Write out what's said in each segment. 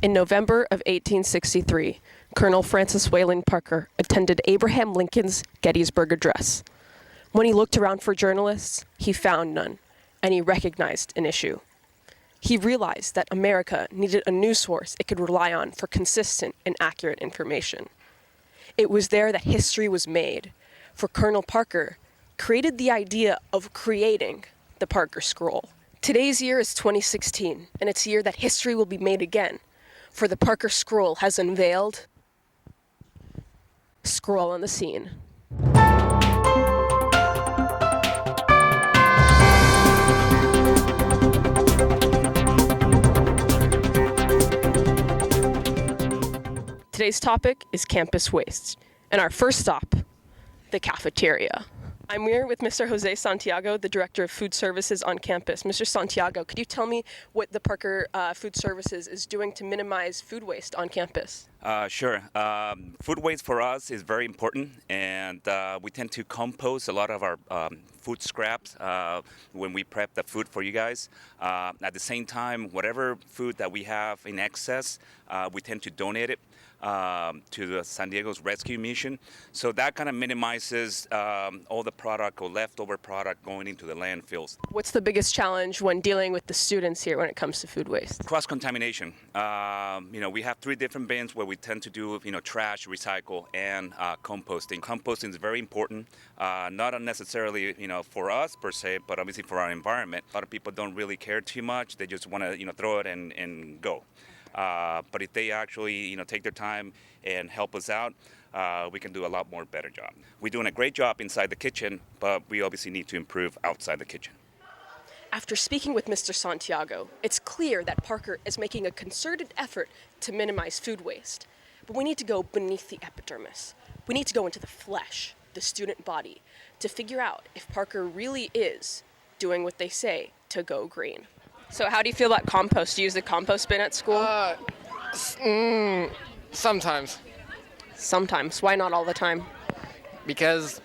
In November of 1863, Colonel Francis Wayland Parker attended Abraham Lincoln's Gettysburg Address. When he looked around for journalists, he found none, and he recognized an issue. He realized that America needed a news source it could rely on for consistent and accurate information. It was there that history was made, for Colonel Parker created the idea of creating the Parker Scroll. Today's year is 2016, and it's a year that history will be made again, for the Parker Scroll has unveiled Scroll on the Scene. Today's topic is campus waste, and our first stop, the cafeteria. I'm here with Mr. Jose Santiago, the Director of Food Services on campus. Mr. Santiago, could you tell me what the Parker Food Services is doing to minimize food waste on campus? Sure. Food waste for us is very important, and we tend to compost a lot of our food scraps when we prep the food for you guys. At the same time, whatever food that we have in excess, we tend to donate it to the San Diego's rescue mission. So that kind of minimizes all the product or leftover product going into the landfills. What's the biggest challenge when dealing with the students here when it comes to food waste? Cross-contamination. We have 3 different bins where we tend to do, trash, recycle, and composting. Composting is very important, not necessarily, for us per se, but obviously for our environment. A lot of people don't really care too much. They just want to, throw it and go. But if they actually, take their time and help us out, we can do a lot more better job. We're doing a great job inside the kitchen, but we obviously need to improve outside the kitchen. After speaking with Mr. Santiago, it's clear that Parker is making a concerted effort to minimize food waste. But we need to go beneath the epidermis. We need to go into the flesh, the student body, to figure out if Parker really is doing what they say to go green. So how do you feel about compost? Do you use the compost bin at school? Sometimes. Sometimes. Why not all the time? Because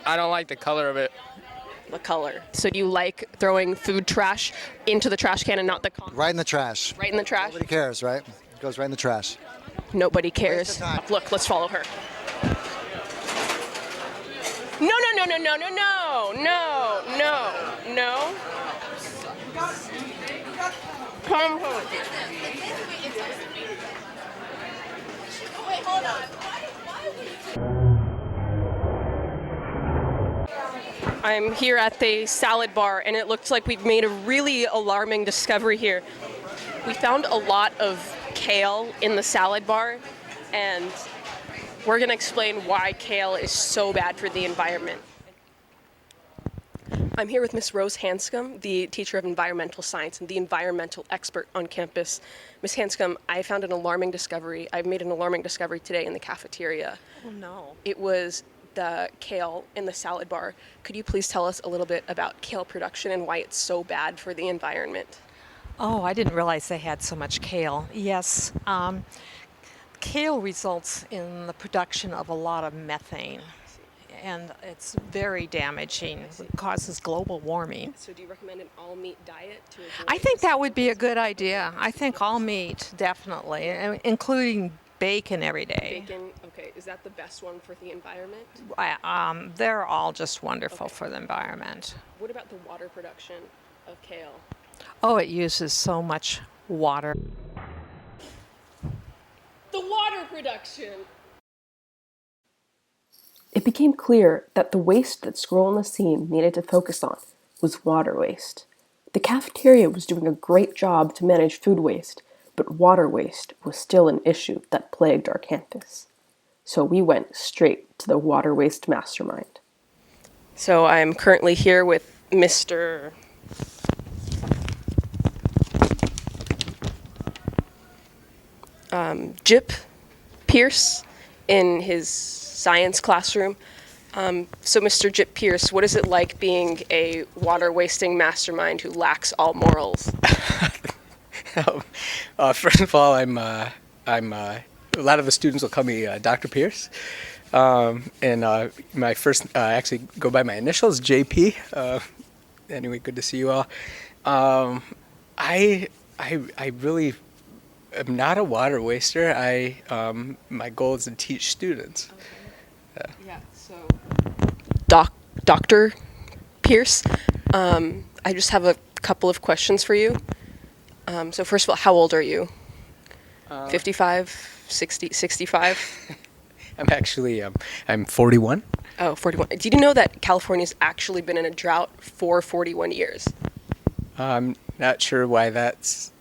I don't like the color of it. The color. So do you like throwing food trash into the trash can and not the compost? Right in the trash. Right in the trash? Nobody cares, right? It goes right in the trash. Nobody cares. Waste of time. Look, let's follow her. No. Compost. Wait, hold on. I'm here at the salad bar, and it looks like we've made a really alarming discovery here. We found a lot of kale in the salad bar, and we're going to explain why kale is so bad for the environment. I'm here with Miss Rose Hanscom, the teacher of environmental science and the environmental expert on campus. Miss Hanscom, I found an alarming discovery. I've made an alarming discovery today in the cafeteria. Oh no. It was the kale in the salad bar. Could you please tell us a little bit about kale production and why it's so bad for the environment? Oh, I didn't realize they had so much kale. Yes, kale results in the production of a lot of methane, and it's very damaging. It causes global warming. So do you recommend an all-meat diet to avoid I think this? that would be a good idea. I think all meat, definitely, including bacon every day. Bacon, okay. Is that the best one for the environment? They're all just wonderful Okay. for the environment. What about the water production of kale? Oh, it uses so much water. The water production! It became clear that the waste that Scroll on the Scene needed to focus on was water waste. The cafeteria was doing a great job to manage food waste, but water waste was still an issue that plagued our campus. So we went straight to the water waste mastermind. So I'm currently here with Mr. Jip Pierce in his science classroom. So Mr. Jip Pierce, what is it like being a water wasting mastermind who lacks all morals? First of all, I'm a lot of the students will call me Dr. Pierce, and my first actually go by my initials, JP. Anyway, good to see you all. I really am not a water waster. My goal is to teach students. Yeah, so Dr. Pierce, I just have a couple of questions for you. So first of all, how old are you? 55, 60, 65? I'm 41. Oh, 41. Did you know that California's actually been in a drought for 41 years? I'm not sure why that's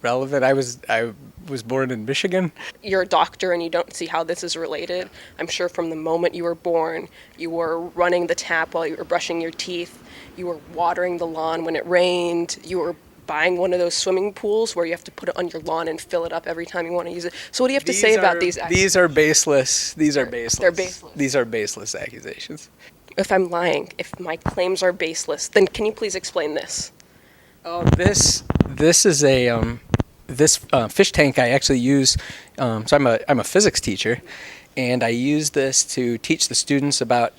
relevant. I was born in Michigan. You're a doctor and you don't see how this is related. I'm sure from the moment you were born, you were running the tap while you were brushing your teeth. You were watering the lawn when it rained. You were buying one of those swimming pools where you have to put it on your lawn and fill it up every time you want to use it. So what do you have to say about these accusations? These are baseless. These are baseless. They're baseless. These are baseless accusations. If I'm lying, if my claims are baseless, then can you please explain this? This is a this fish tank I actually use. So I'm a physics teacher, and I use this to teach the students about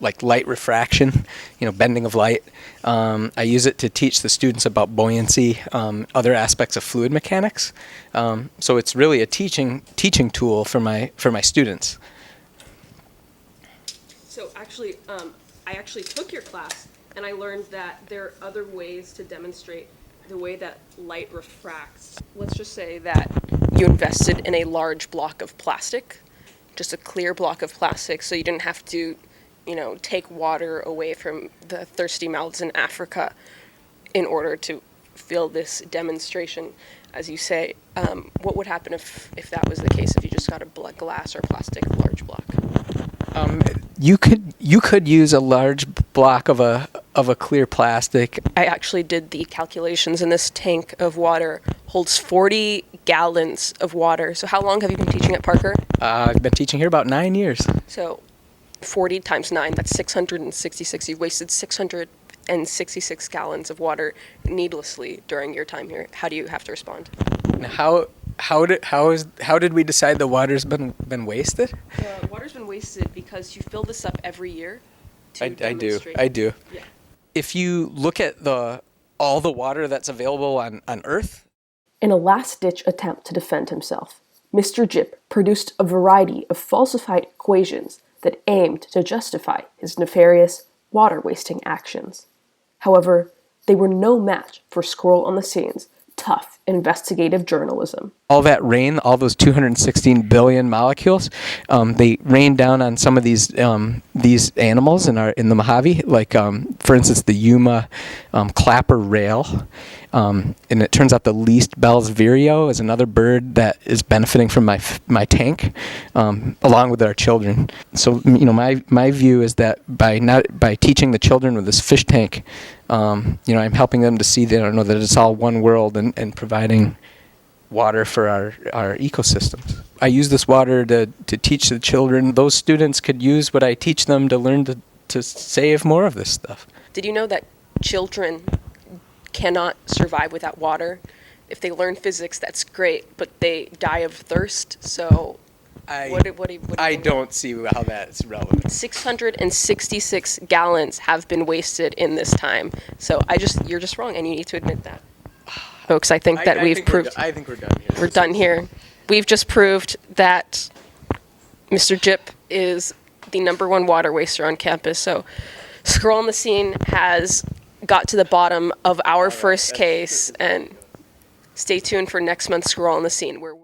like light refraction, bending of light. I use it to teach the students about buoyancy, other aspects of fluid mechanics. So it's really a teaching tool for my students. So actually, I actually took your class, and I learned that there are other ways to demonstrate the way that light refracts. Let's just say that you invested in a large block of plastic, just a clear block of plastic, so you didn't have to, take water away from the thirsty mouths in Africa in order to fill this demonstration. As you say, what would happen if that was the case, if you just got a glass or plastic large block? You could use a large block of a clear plastic. I actually did the calculations, and this tank of water holds 40 gallons of water. So how long have you been teaching at Parker? I've been teaching here about 9 years. So 40 times 9, that's 666. You wasted 666 gallons of water needlessly during your time here. How do you have to respond? Now, how did we decide the water's been wasted? The water's been wasted because you fill this up every year to I demonstrate. do. Yeah. If you look at all the water that's available on Earth. In a last-ditch attempt to defend himself, Mr. Jip produced a variety of falsified equations that aimed to justify his nefarious water-wasting actions. However, they were no match for Scroll on the Scene's tough investigative journalism. All that rain, all those 216 billion molecules, they rain down on some of these animals in the Mojave, like for instance the Yuma clapper rail, and it turns out the least Bell's vireo is another bird that is benefiting from my tank, along with our children. So my view is that by teaching the children with this fish tank, I'm helping them to see that it's all one world and providing water for our ecosystems. I use this water to teach the children. Those students could use what I teach them to learn to save more of this stuff. Did you know that children cannot survive without water? If they learn physics, that's great, but they die of thirst. So what do you I don't see how that's relevant. 666 gallons have been wasted in this time. So you're just wrong, and you need to admit that. Folks, I think that we've proved... I think we're done here. We're done here. We've just proved that Mr. Jip is the #1 water waster on campus. So Scroll on the Scene has got to the bottom of our first case, and stay tuned for next month's Scroll on the Scene, where